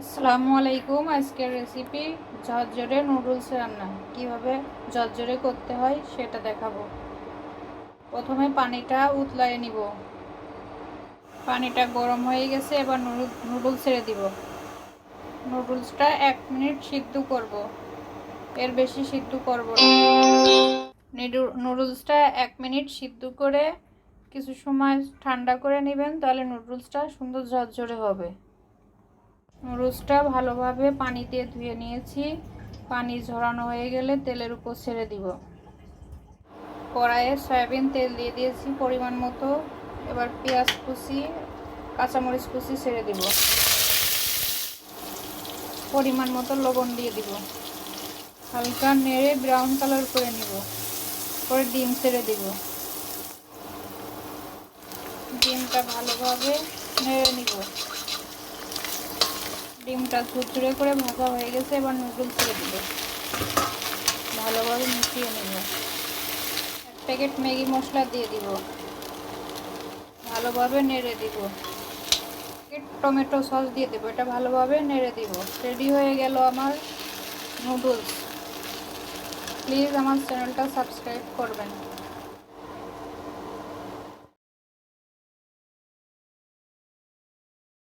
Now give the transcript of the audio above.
আসসালামু আলাইকুম। আজকের রেসিপি ঝরঝরে নুডলস রান্না। কিভাবে ঝরঝরে করতে হয় সেটা দেখাবো। প্রথমে পানিটা উতলায় নিব। পানিটা গরম হয়ে গেছে, এবার নুডলস ছেড়ে দিব। নুডলসটা 1 মিনিট সিদ্ধ করব, এর বেশি সিদ্ধ করব না। নুডলসটা 1 মিনিট সিদ্ধ করে কিছু সময় ঠান্ডা করে নেবেন, তাহলে নুডলসটা সুন্দর ঝরঝরে হবে। নুডলসটা ভালোভাবে পানি দিয়ে ধুয়ে নিয়েছি। পানি ঝরানো হয়ে গেলে তেলের উপর ছেড়ে দিব। কড়াইয়ে সয়াবিন তেল দিয়ে দিয়েছি পরিমাণ মতো। এবার পেঁয়াজ কুচি, কাঁচামরিচ কুচি ছেড়ে দিব। পরিমাণ মতো লবণ দিয়ে দিব। হালকা নেড়ে ব্রাউন কালার করে নিব। পরে ডিম ছেড়ে দিব। ডিমটা ভালোভাবে নেড়ে নিব। ডিমটা ঝুরঝুরে করে ভাজা হয়ে গেছে, এবার নুডলস ছেড়ে দিব। ভালোভাবে মিশিয়ে নেব। প্যাকেট ম্যাগি মশলা দিয়ে দিব। ভালোভাবে নেড়ে দিব। টমেটো সস দিয়ে দেবো। এটা ভালোভাবে নেড়ে দিব। রেডি হয়ে গেল আমার নুডলস। প্লিজ আমার চ্যানেলটা সাবস্ক্রাইব করবেন।